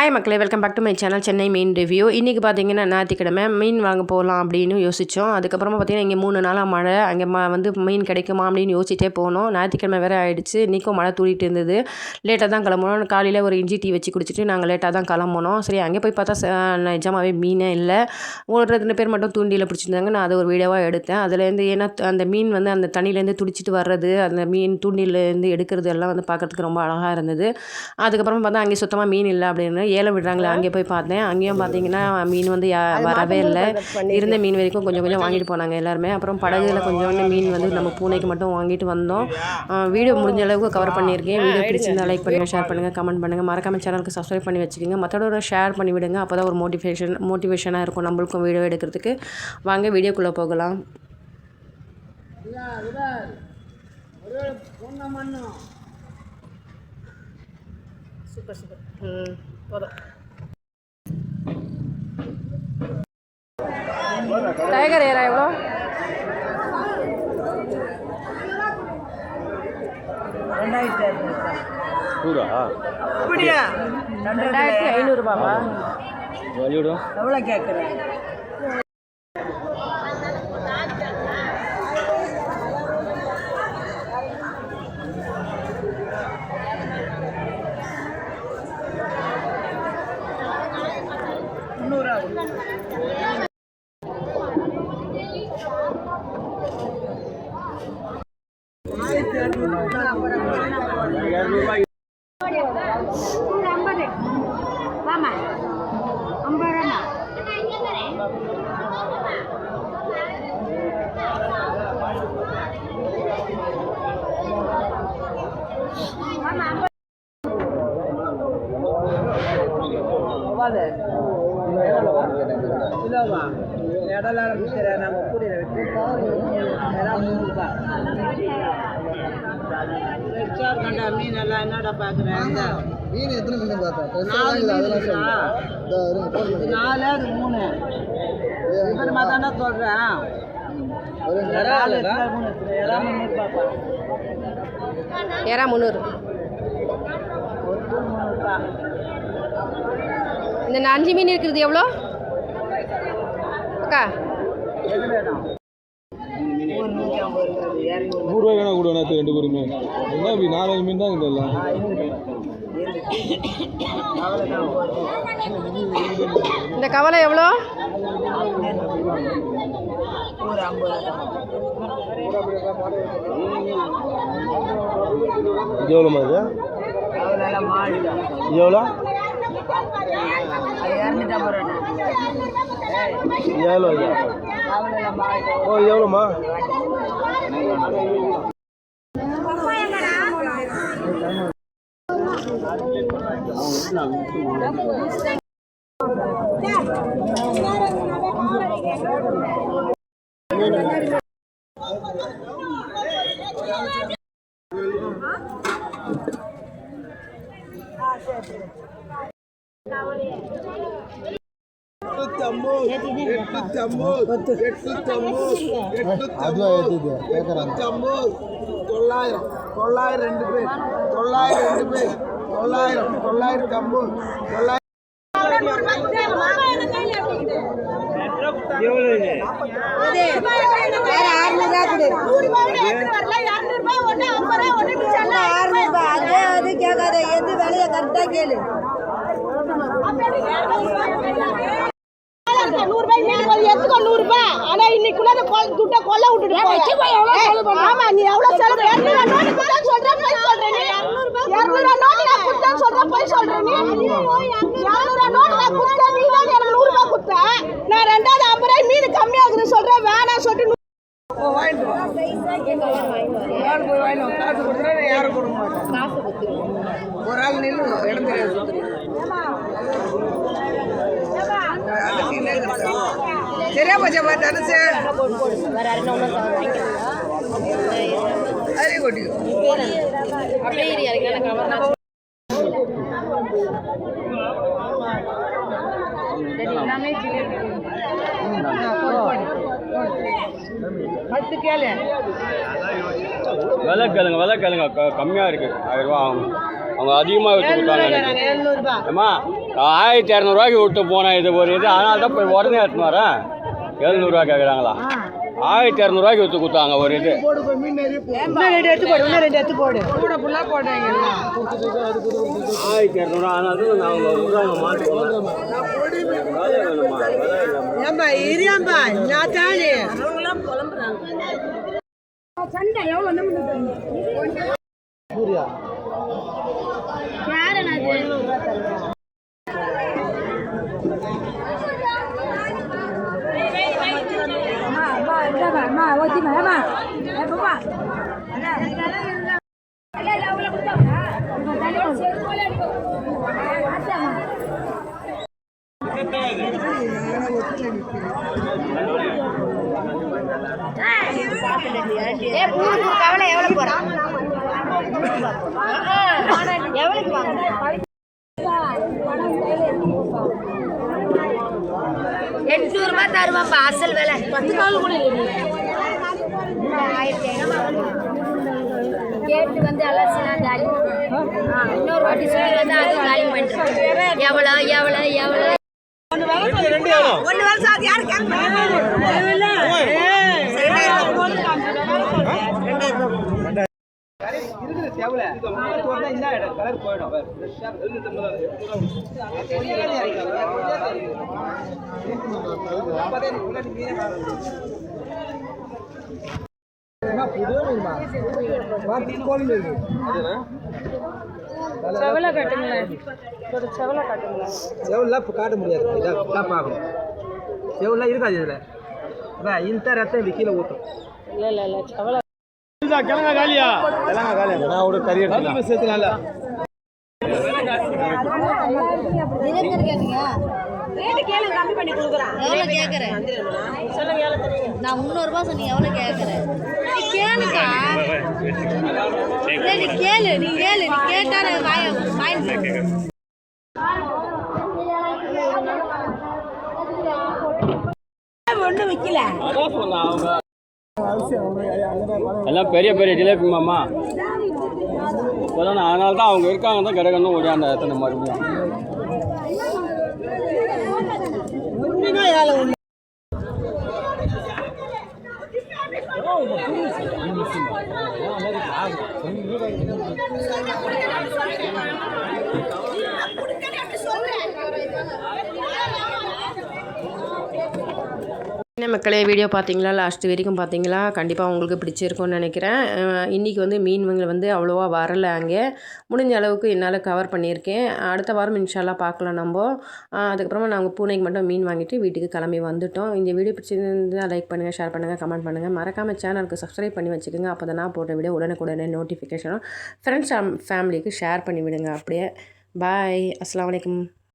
Hi மக்களே, welcome back to my channel Chennai மீன் review. இன்றைக்கி பார்த்தீங்கன்னா ஞாயிற்றுக்கிழமை மீன் வாங்க போகலாம் அப்படின்னு யோசித்தோம். அதுக்கப்புறமா பார்த்தீங்கன்னா இங்கே 3 நாளாக மழை, அங்கே வந்து மீன் கிடைக்குமா அப்படின்னு யோசிச்சிட்டே போனோம். ஞாயிற்றுக்கிழமை வேறு ஆகிடுச்சு. இன்றைக்கும் மழை தூரிட்டு இருந்தது. லேட்டாக தான் கிளம்புனோம். காலையில் ஒரு இஞ்சி டீ வச்சு குடிச்சிட்டு நாங்கள் லேட்டாக தான் கிளம்புனோம். சரி, அங்கே போய் பார்த்தா நிஜமாகவே மீனே இல்லை. ஒரு 2 பேர் மட்டும் தூண்டியில் பிடிச்சிருந்தாங்க. நான் அதை ஒரு வீடியோவாக எடுத்தேன். அதுலேருந்து ஏன்னா அந்த மீன் வந்து அந்த தண்ணியிலேருந்து துடிச்சிட்டு வர்றது, அந்த மீன் தூண்டிலேருந்து எடுக்கிறது எல்லாம் வந்து பார்க்குறதுக்கு ரொம்ப அழகாக இருந்தது. அதுக்கப்புறமா பார்த்தா அங்கே சுத்தமாக மீன் இல்லை அப்படின்னு ஏலம் விடுறாங்களே, அங்கே போய் பார்த்தேன். அங்கேயும் பார்த்தீங்கன்னா மீன் வந்து வரவே இல்லை. இருந்த மீன் வரைக்கும் கொஞ்சம் கொஞ்சம் வாங்கிட்டு போனாங்க எல்லாருமே. அப்புறம் படகுல கொஞ்சோண்டு மீன் வந்து நம்ம பூனைக்கு மட்டும் வாங்கிட்டு வந்தோம். வீடியோ முடிஞ்ச அளவுக்கு கவர் பண்ணியிருக்கேன். வீடியோ பிடிச்சிருந்தா லைக் பண்ணுங்கள், ஷேர் பண்ணுங்கள், கமெண்ட் பண்ணுங்கள். மறக்காம சேனலுக்கு சப்ஸ்கிரைப் பண்ணி வச்சுக்கோங்க. மற்றோட ஷேர் பண்ணி விடுங்க. அப்போ தான் ஒரு மோட்டிவேஷனாக இருக்கும் நம்மளுக்கும் வீடியோ எடுக்கிறதுக்கு. வாங்க வீடியோக்குள்ளே போகலாம். Super super. போதும். டைகர் ஏரா எவ்வளோ? $2500. எவ்வளோ கேட்குறேன்? மீன் எல்லாம் என்னடா பாக்குறேன்? மீன் எத்தனை மீன் பார்த்தேன்? 4 அது 3 விவரமா தானே சொல்றேன். ஏரா 300. இந்த 5 மீன் இருக்கிறது எவ்வளோ அக்கா? 100 வேணா கூட 2 பேருமே என்ன 4 மீன் தான் இல்லை. இந்த கவலை எவ்வளோ? இது எவ்வளோமா? இது எவ்வளோ? 7 ஓ எவ்வளோமா? எது வேலையை கரெக்டா கேளு. 100 ரூபாய். ஆனா இன்னைக்குள்ள துட்ட கொல்ல விட்டுட்டு ஆமா, நீ எவ்வளவு செலவு? 200 நோட்டு சொல்றேன் போய் சொல்றேன். 200 நோட்டு நான் குடுத்தேன் சொல்றேன் போய் சொல்றேன். 200 நோட்டு நான் குடுத்தேன், நீ தான் எனக்கு 100 ரூபாய் குடுத்த. நான் 2வது 50 ரூபாய் மீன் கம்மியாகுது சொல்றேன், வேணாம் சொல்லிட்டு ஒரு ஆள் நில்லு இடம் தெரியாது. சரியா போச்சா தனுசு? அதே கொட்டிக்கும். விலை கேளுங்க கம்மியாக இருக்குது, 1000 ரூபா ஆகும். அவங்க அதிகமாக விட்டு கொடுத்தாங்க ஏம்மா 1200 விட்டு போனேன் இது ஒரு இது அதனால தான் போய் உடனே எடுத்துன்னு வரேன் 700 கேட்குறாங்களா 1200 விட்டு கொடுத்தாங்க ஒரு இது 1200 அதனால தான் நான் மாட்டுவோம் சண்டை எவ்வளோ கவலை எவ்வளோ போகிறான் எவ்வளோக்கு வாங்க 800 ரூபாய் தருவாப்பா அசல் வேலை 10 நாள் கூட கேட்டு வந்து எல்லாம் காலி இன்னொரு வாட்டி சொல்லி வந்து அது காலி பண்ணிட்டு எவ்வளோ எவ்வளோ எவ்வளோ ஒன்று வேலை சார் யாரு செவலை காட்டுங்களேன் செவலை காட்டுங்களேன் செவல்லாம் இப்போ காட்ட முடியாது இதான் பார்க்கணும் செவல்லாம் இருக்காது இதில் இந்த ரத்தம் கீழே ஊற்றும் இல்லை செவலை கிழங்கா காலியா ஒரு கறி சேர்த்துனால கம்மி பண்ணி கொடுக்குறேன் எவ்வளோ கேட்குறேன் நான் 300 ரூபா சொன்னீங்க எவ்வளோ கேட்குறேன் நீ கேளுக்கா நீ கேளு நீ கேட்டால் ஒன்றும் விற்கல எல்லாம் பெரிய பெரிய ஜிலேபி மாமா இப்போதான் அதனால தான் அவங்க இருக்காங்க தான் கிடைக்கணும் ஓடியாந்த எத்தனை மறுபடியும் என்ன மக்களே வீடியோ பார்த்தீங்களா லாஸ்ட் வரைக்கும் பார்த்தீங்களா கண்டிப்பாக உங்களுக்கு பிடிச்சிருக்கும்னு நினைக்கிறேன் இன்றைக்கி வந்து மீன்கள் வந்து அவ்வளோவா வரலை அங்கே முடிஞ்ச அளவுக்கு என்னால் கவர் பண்ணியிருக்கேன் அடுத்த வாரம் இன்ஷால்லாம் பார்க்கலாம் நம்ம அதுக்கப்புறமா நாங்கள் பூனைக்கு மட்டும் மீன் வாங்கிட்டு வீட்டுக்கு கிளம்பி வந்துட்டோம் இந்த வீடியோ பிடிச்சிருந்தால் லைக் பண்ணுங்கள் ஷேர் பண்ணுங்கள் கமெண்ட் பண்ணுங்கள் மறக்காமல் சேனலுக்கு சப்ஸ்கிரைப் பண்ணி வச்சுக்கோங்க அப்போ தான் நான் போட்ட வீடியோ உடனுக்குடனே நோட்டிஃபிகேஷனும் ஃப்ரெண்ட்ஸ் ஃபேமிலிக்கு ஷேர் பண்ணி விடுங்க அப்படியே பாய் அஸ்ஸலாமு அலைக்கும்